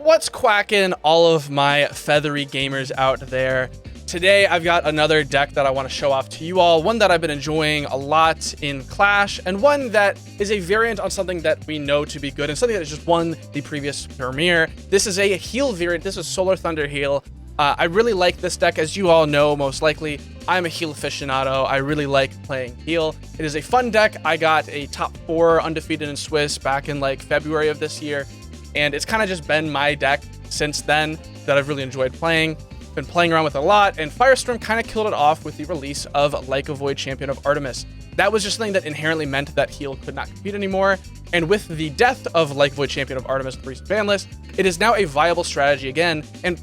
What's quacking, all of my feathery gamers out there? Today, I've got another deck that I want to show off to you all, one that I've been enjoying a lot in Clash, and one that is a variant on something that we know to be good, and something that just won the previous premiere. This is a heal variant. This is Solar Thunder Heal. I really like this deck. As you all know, most likely, I'm a heal aficionado. I really like playing heal. It is a fun deck. I got a top 4 undefeated in Swiss back in like February of this year, and it's kind of just been my deck since then that I've really enjoyed playing. Been playing around with a lot, and Firestorm kind of killed it off with the release of Like a Void Champion of Artemis. That was just something that inherently meant that heal could not compete anymore, and with the death of Like a Void Champion of Artemis, the recent ban list, it is now a viable strategy again, and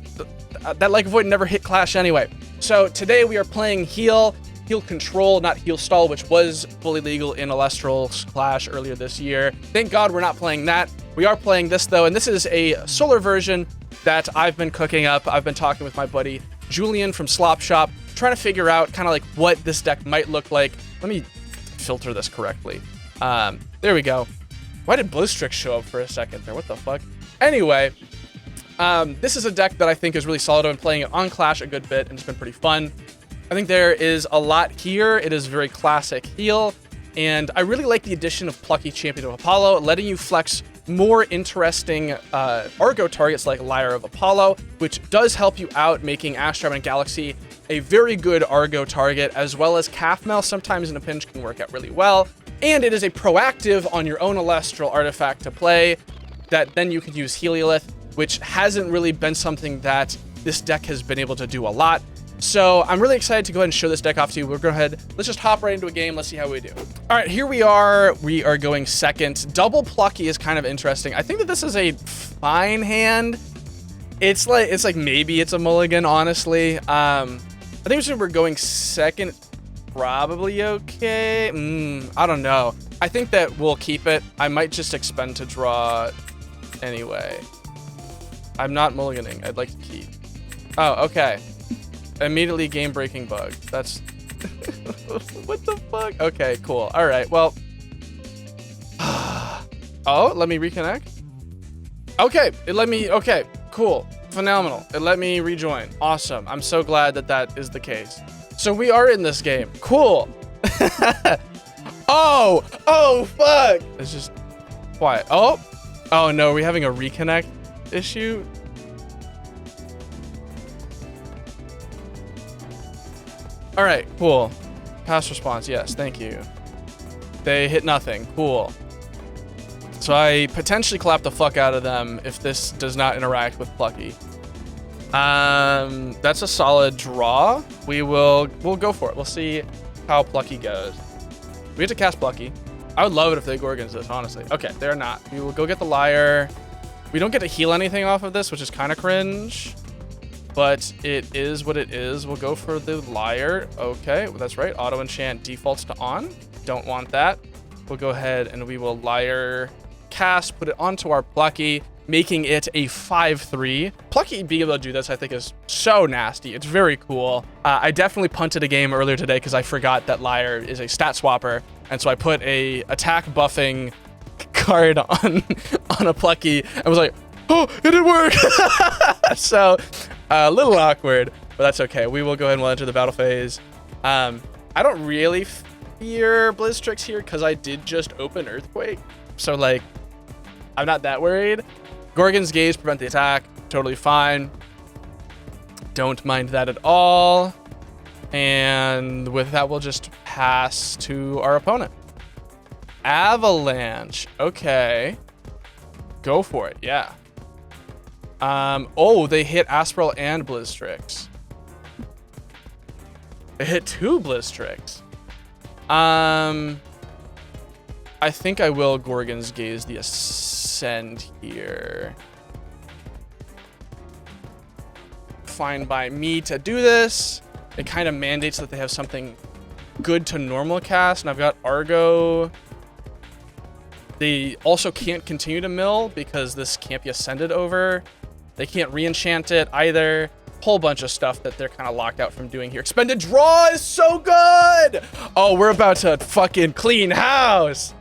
that Like a Void never hit Clash anyway. So today we are playing heal control, not heal stall, which was fully legal in Alestral's Clash earlier this year. Thank God we're not playing that. We are playing this though, and this is a solar version that I've been cooking up. I've been talking with my buddy Julian from Slop Shop, trying to figure out kind of like what this deck might look like. Let me filter this correctly. There we go. Why did Blizzstrix show up for a second there? What the fuck? Anyway, this is a deck that I think is really solid. I've been playing it on Clash a good bit, and it's been pretty fun. I think there is a lot here. It is very classic heal, and I really like the addition of Plucky, Champion of Apollo, letting you flex more interesting Argo targets like Lyre of Apollo, which does help you out, making Astram and Galaxy a very good Argo target, as well as Calfmel sometimes in a pinch can work out really well. And it is a proactive on your own Alestral artifact to play that then you can use Helialith, which hasn't really been something that this deck has been able to do a lot. So I'm really excited to go ahead and show this deck off to you. We'll go ahead, let's just hop right into a game. Let's see how we do. All right, here we are. We are going second. Double Plucky is kind of interesting. I think that this is a fine hand. It's like maybe it's a mulligan, honestly. I think we're going second, probably okay. I don't know. I think that we'll keep it. I might just expend to draw anyway. I'm not mulliganing. I'd like to keep. Oh, okay. Immediately game-breaking bug. That's... what the fuck? Okay, cool. All right, well... oh, let me reconnect? Okay, it let me... Okay, cool. Phenomenal. It let me rejoin. Awesome. I'm so glad that that is the case. So we are in this game. Cool. Oh, fuck. It's just quiet. Oh no, are we having a reconnect issue? All right, cool. Pass response, yes, thank you. They hit nothing, cool. So I potentially clap the fuck out of them if this does not interact with Plucky. That's a solid draw. We'll go for it. We'll see how Plucky goes. We have to cast Plucky. I would love it if they Gorgons this, honestly. Okay, they're not. We will go get the Lyre. We don't get to heal anything off of this, which is kind of cringe. But it is what it is. We'll go for the Lyre. Okay, well, that's right. Auto enchant defaults to on. Don't want that. We'll go ahead and we will Lyre cast, put it onto our Plucky, making it a 5/3. Plucky being able to do this, I think, is so nasty. It's very cool. I definitely punted a game earlier today because I forgot that Lyre is a stat swapper, and so I put a attack buffing card on a Plucky and was like, oh, it didn't work. So a little awkward, but that's okay. We will go ahead and we'll enter the battle phase. I don't really fear Blizzstrix here because I did just open Earthquake. So like, I'm not that worried. Gorgon's Gaze prevent the attack. Totally fine. Don't mind that at all. And with that, we'll just pass to our opponent. Avalanche. Okay. Go for it. Yeah. Oh, they hit Aspral and Blizzstrix. They hit 2 Blizzstrix. I think I will Gorgon's Gaze the Ascend here. Fine by me to do this. It kind of mandates that they have something good to normal cast, and I've got Argo. They also can't continue to mill because this can't be ascended over. They can't re-enchant it either. Whole bunch of stuff that they're kind of locked out from doing here. Expended Draw is so good! Oh, we're about to fucking clean house.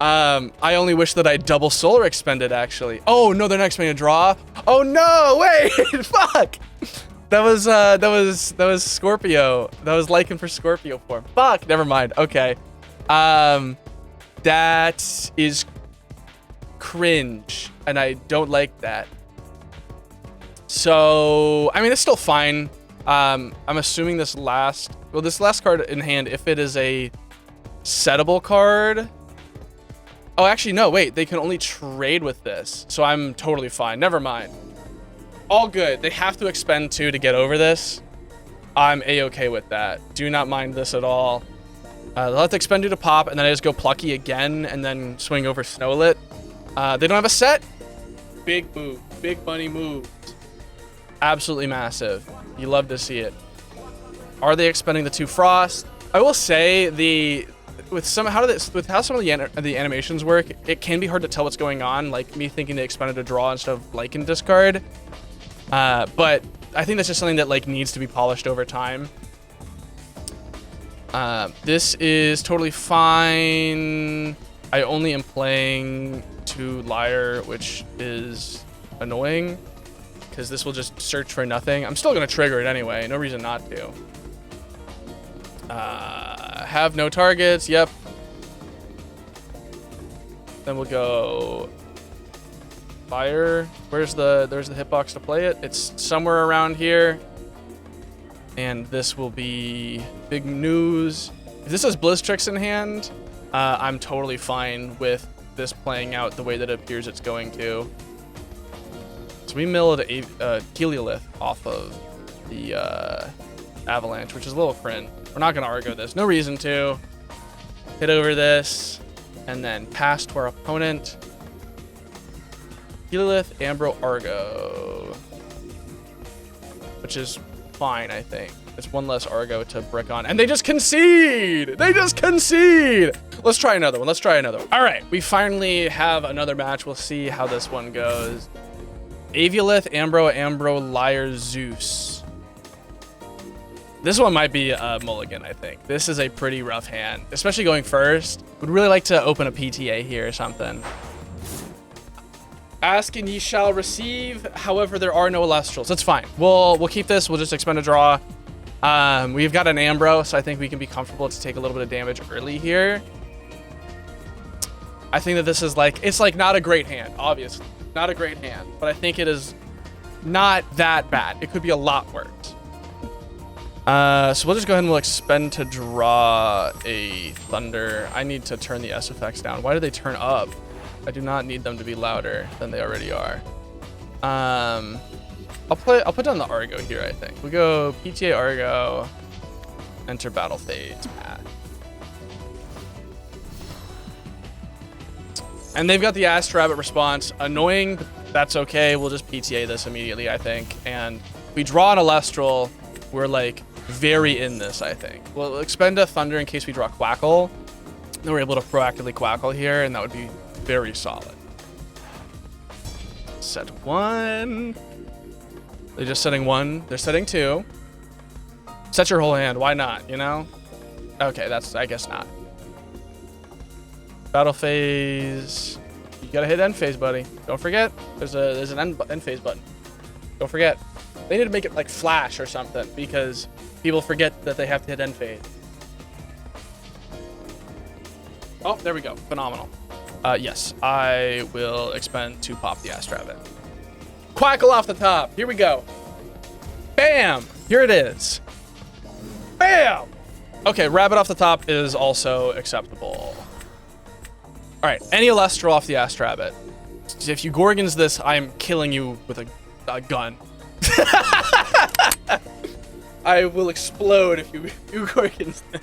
I only wish that I double solar expended, actually. Oh, no, they're not expending a draw. Oh no, wait, fuck. That was Scorpio. That was Lycan for Scorpio form. Fuck, never mind. Okay. That is cringe, and I don't like that. So, I mean, it's still fine. I'm assuming this last card in hand, if it is a settable card. Oh, actually, no, wait, they can only trade with this. So I'm totally fine. Never mind. All good. They have to expend 2 to get over this. I'm a-okay with that. Do not mind this at all. They'll have to expend 2 to pop, and then I just go plucky again, and then swing over Snowlit. They don't have a set. Big move. Big money moves. Absolutely massive. You love to see it. Are they expending the 2 frost? I will say with how some of the animations work, it can be hard to tell what's going on. Like me thinking they expended a draw instead of Lycan discard. But I think that's just something that like needs to be polished over time. This is totally fine. I only am playing 2 Liar, which is annoying because this will just search for nothing. I'm still gonna trigger it anyway. No reason not to. Have no targets. Yep. Then we'll go Fire. There's the hitbox to play it. It's somewhere around here. And this will be big news. If this has Blitztrix in hand, I'm totally fine with this playing out the way that it appears it's going to. So we milled a Helialith off of the Avalanche, which is a little cringe. We're not going to Argo this. No reason to. Hit over this, and then pass to our opponent. Helialith, Ambro, Argo. Which is fine, I think. It's 1 less Argo to brick on. And they just concede! They just concede! Let's try another one. Let's try another one. All right, we finally have another match. We'll see how this one goes. Aviolith, Ambro, Liar, Zeus. This one might be a mulligan, I think. This is a pretty rough hand, especially going first. Would really like to open a PTA here or something. Ask and ye shall receive. However, there are no Alestrals. That's fine. We'll keep this. We'll just expend a draw. We've got an Ambro, so I think we can be comfortable to take a little bit of damage early here. I think that this is like, it's like not a great hand, obviously. Not a great hand, but I think it is not that bad. It could be a lot worse. So we'll just go ahead and we'll expend to draw a Thunder. I need to turn the S effects down. Why do they turn up? I do not need them to be louder than they already are. I'll put down the Argo here, I think. We go PTA Argo, enter battle phase path. And they've got the Ask Rabbit response. Annoying, but that's okay. We'll just PTA this immediately, I think. And if we draw an Alestral, we're like very in this, I think. We'll expend a Thunder in case we draw Quackle. Then we're able to proactively Quackle here, and that would be very solid. Set 1. They're just setting 1. They're setting 2. Set your whole hand. Why not, you know? Okay, that's, I guess not. Battle phase. You gotta hit end phase, buddy. Don't forget. There's an end phase button. Don't forget. They need to make it like Flash or something because people forget that they have to hit end phase. Oh, there we go. Phenomenal. Yes, I will expend to pop the Ask Rabbit. Quackle off the top. Here we go. Bam! Here it is. Bam! Okay, Rabbit off the top is also acceptable. All right, any Alestral off the Ask Rabbit. If you Gorgons this, I'm killing you with a gun. I will explode if you Gorgons this.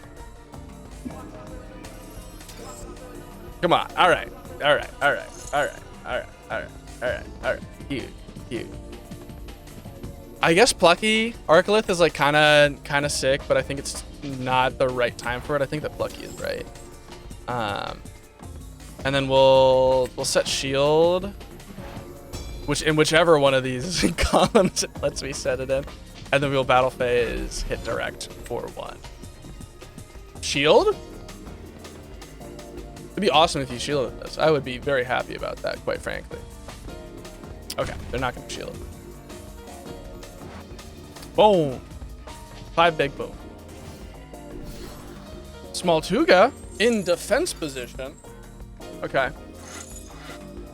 Come on. All right. Huge. I guess Plucky Arcalith is like kind of sick, but I think it's not the right time for it. I think that Plucky is right. And then we'll set shield, whichever one of these columns it lets me set it in, and then we'll battle phase hit direct for 1. Shield. It'd be awesome if you shielded this. I would be very happy about that, quite frankly. Okay, they're not gonna shield. Boom. 5 big boom. Small Tuga in defense position. Okay.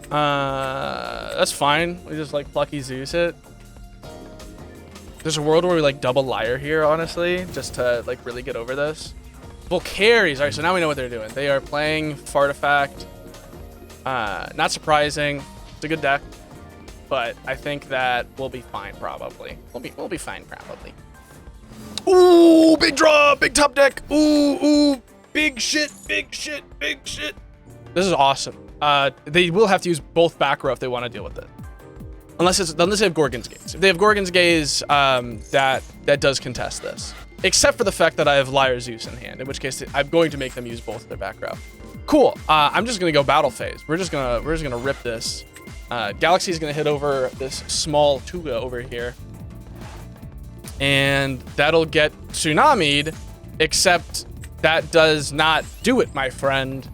That's fine. We just like plucky Zeus it. There's a world where we like double liar here, honestly, just to like really get over this. Volcaries. All right, so now we know what they're doing. They are playing Fartifact. Not surprising. It's a good deck, but I think that we'll be fine probably. We'll be fine probably. Ooh, big draw, big top deck. Ooh, big shit, big shit, big shit. This is awesome. They will have to use both back row if they want to deal with it. Unless they have Gorgon's Gaze. If they have Gorgon's Gaze, that does contest this. Except for the fact that I have Liar Zeus in hand, in which case I'm going to make them use both of their back row. Cool. I'm just gonna go battle phase. We're just gonna rip this. Galaxy is gonna hit over this small Tuga over here, and that'll get tsunami'd. Except that does not do it, my friend.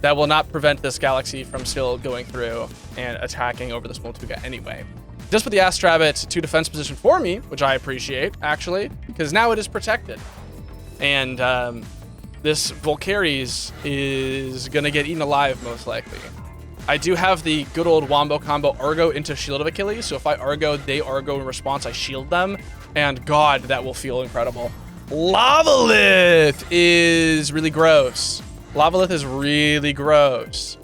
That will not prevent this Galaxy from still going through and attacking over the small Tuga anyway. Just put the Astrabbit to defense position for me, which I appreciate, actually, because now it is protected. And this Volcaries is going to get eaten alive, most likely. I do have the good old Wombo combo Argo into Shield of Achilles, so if I Argo, they Argo in response, I shield them. And God, that will feel incredible. Lavalith is really gross. Lavalith is really gross.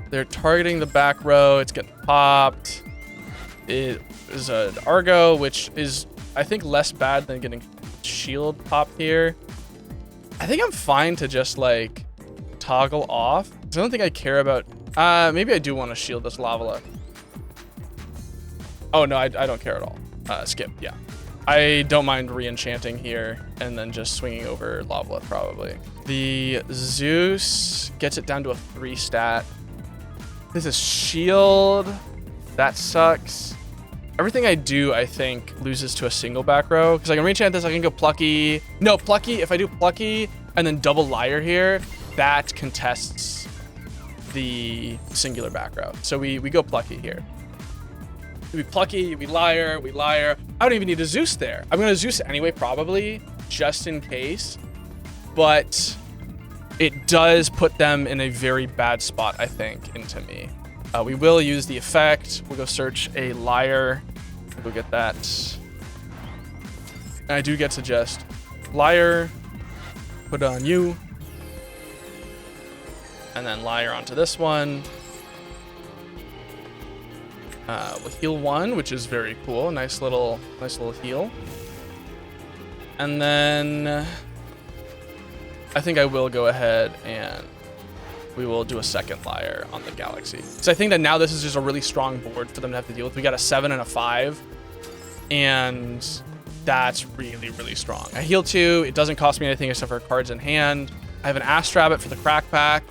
They're targeting the back row. It's getting popped. It is an Argo, which is, I think, less bad than getting shield popped here. I think I'm fine to just, like, toggle off. I don't think I care about... maybe I do want to shield this Lavalith. Oh, no, I don't care at all. Skip, yeah. I don't mind re-enchanting here and then just swinging over Lavalith, probably. The Zeus gets it down to a 3 stat. This is shield. That sucks. Everything I do, I think, loses to a single back row. Because I can re-enchant this, I can go plucky. No, plucky, if I do plucky and then double liar here, that contests the singular back row. So we go plucky here. We plucky, we liar, we liar. I don't even need a Zeus there. I'm going to Zeus anyway, probably, just in case. But it does put them in a very bad spot, I think, into me. We will use the effect. We'll go search a liar. We'll go get that. And I do get to just liar, put it on you, and then liar onto this one. We'll heal 1, which is very cool. Nice little heal. And then I think I will go ahead and we will do a second liar on the Galaxy. So I think that now this is just a really strong board for them to have to deal with. We got a 7 and a 5, and that's really, really strong. I heal 2. It doesn't cost me anything except for cards in hand. I have an Astrabbit for the crack pack.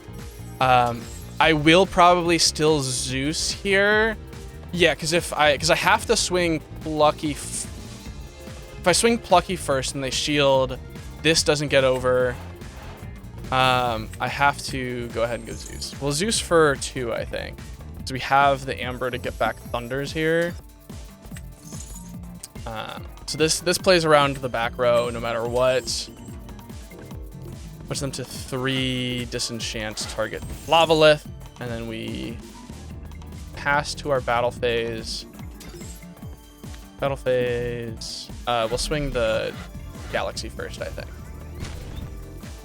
I will probably still Zeus here. Yeah, because I have to swing plucky. If I swing plucky first and they shield, this doesn't get over. I have to go ahead and go Zeus. Well, Zeus for 2, I think. So we have the Amber to get back Thunders here. So this plays around the back row no matter what. Puts them to 3 disenchant target Lavalith, and then we pass to our battle phase. Battle phase. We'll swing the Galaxy first, I think.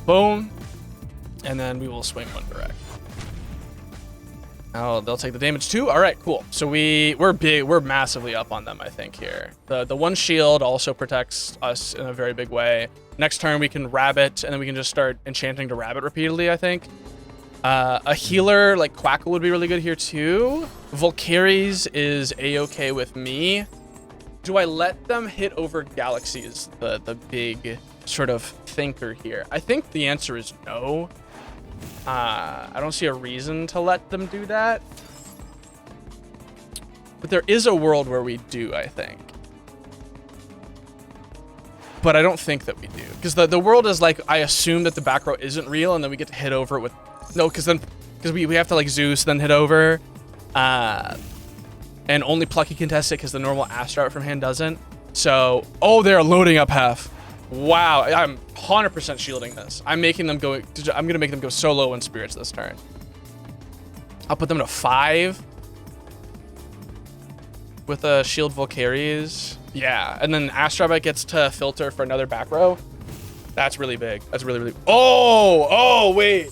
Boom. And then we will swing 1 direct. Oh, they'll take the damage too. All right, cool. So we're massively up on them, I think, here. The 1 shield also protects us in a very big way. Next turn we can Rabbit, and then we can just start enchanting to Rabbit repeatedly, I think. A healer like Quackle would be really good here too. Volcaries is a-okay with me. Do I let them hit over Galaxies? The big sort of thinker here. I think the answer is no. I don't see a reason to let them do that. But there is a world where we do, I think. But I don't think that we do. Because the world is like, I assume that the back row isn't real, and then we get to hit over it with... No, because we have to like Zeus, then hit over. and only Plucky can test it because the normal Astrout from hand doesn't. So, oh, they're loading up half. Wow, I'm 100% shielding this. I'm making them go, I'm gonna make them go so low in spirits this turn. I'll put them to 5 with a shield Volcaries. Yeah, and then Astrobite gets to filter for another back row. That's really big. That's really, really. Oh, wait.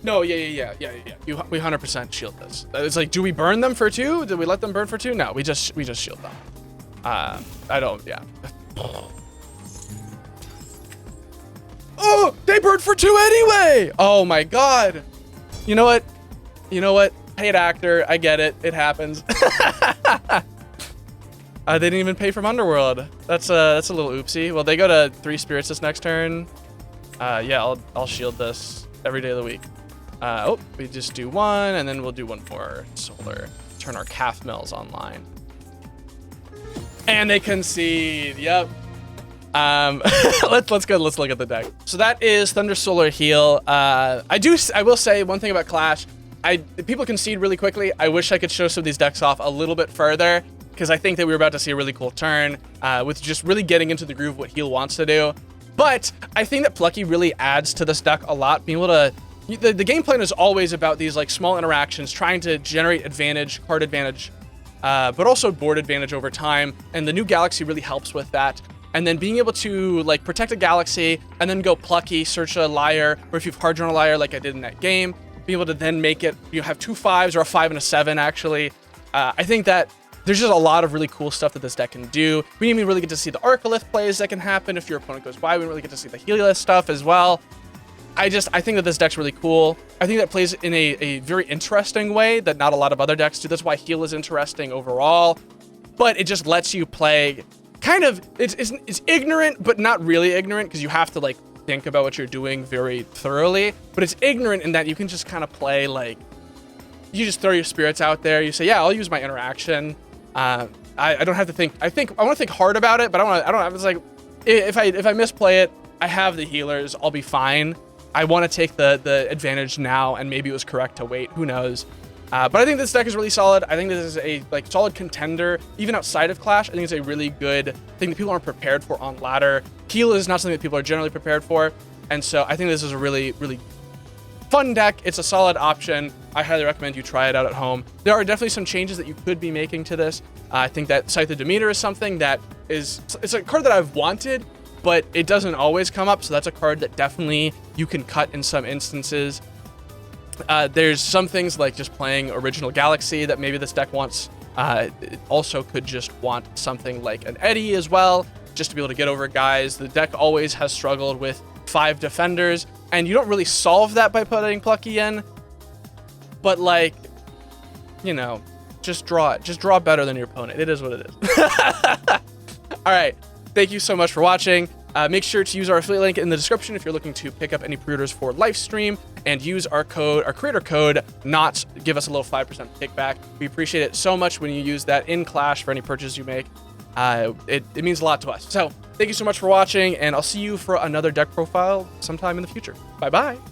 No, yeah. We 100% shield this. It's like, do we burn them for 2? Did we let them burn for 2? No, we just shield them. I don't. Yeah. Oh, they burned for 2 anyway. Oh my god. You know what? Paid actor. I get it. It happens. They didn't even pay from Underworld. That's a little oopsie. Well, they go to 3 spirits this next turn. Yeah, I'll shield this every day of the week. Oh, we just do 1, and then we'll do 1 more solar. Turn our calf mills online. And they concede. Yep. Let's look at the deck. So that is Thunder Solar Heal. I will say one thing about Clash. People concede really quickly. I wish I could show some of these decks off a little bit further, because I think that we were about to see a really cool turn with just really getting into the groove of what Heal wants to do. But I think that Plucky really adds to this deck a lot. Being able to, the game plan is always about these like small interactions, trying to generate advantage, card advantage, but also board advantage over time. And the new Galaxy really helps with that. And then being able to like protect a Galaxy and then go Plucky, search a Liar, or if you've hard drawn a Liar like I did in that game, be able to then make it, you have 2 5s or a 5 and a 7 actually. I think that there's just a lot of really cool stuff that this deck can do. We didn't even really get to see the Arcalith plays that can happen if your opponent goes by. We didn't really get to see the Helialith stuff as well. I think that this deck's really cool. I think that plays in a very interesting way that not a lot of other decks do. That's why Heal is interesting overall. But it just lets you play kind of, it's ignorant, but not really ignorant, because you have to like think about what you're doing very thoroughly. But it's ignorant in that you can just kind of play like, you just throw your spirits out there. You say, yeah, I'll use my interaction. I don't have to think. I want to think hard about it, but I don't have. It's like if I misplay it, I have the healers. I'll be fine. I want to take the advantage now, and maybe it was correct to wait. Who knows? But I think this deck is really solid. I think this is a like solid contender, even outside of Clash. I think it's a really good thing that people aren't prepared for on ladder. Heal is not something that people are generally prepared for, and so I think this is a really, really fun deck. It's a solid option. I highly recommend you try it out at home. There are definitely some changes that you could be making to this. I think that Scythe of Demeter is something that it's a card that I've wanted, but it doesn't always come up. So that's a card that definitely you can cut in some instances. There's some things like just playing Original Galaxy that maybe this deck wants. It also could just want something like an Eddy as well, just to be able to get over guys. The deck always has struggled with 5 defenders, and you don't really solve that by putting Plucky in. But like, you know, just draw it. Just draw better than your opponent. It is what it is. All right. Thank you so much for watching. Make sure to use our affiliate link in the description if you're looking to pick up any pre-orders for Livestream, and use our creator code NOTS. Give us a little 5% kickback. We appreciate it so much when you use that in Clash for any purchase you make. It means a lot to us. So thank you so much for watching, and I'll see you for another deck profile sometime in the future. Bye-bye.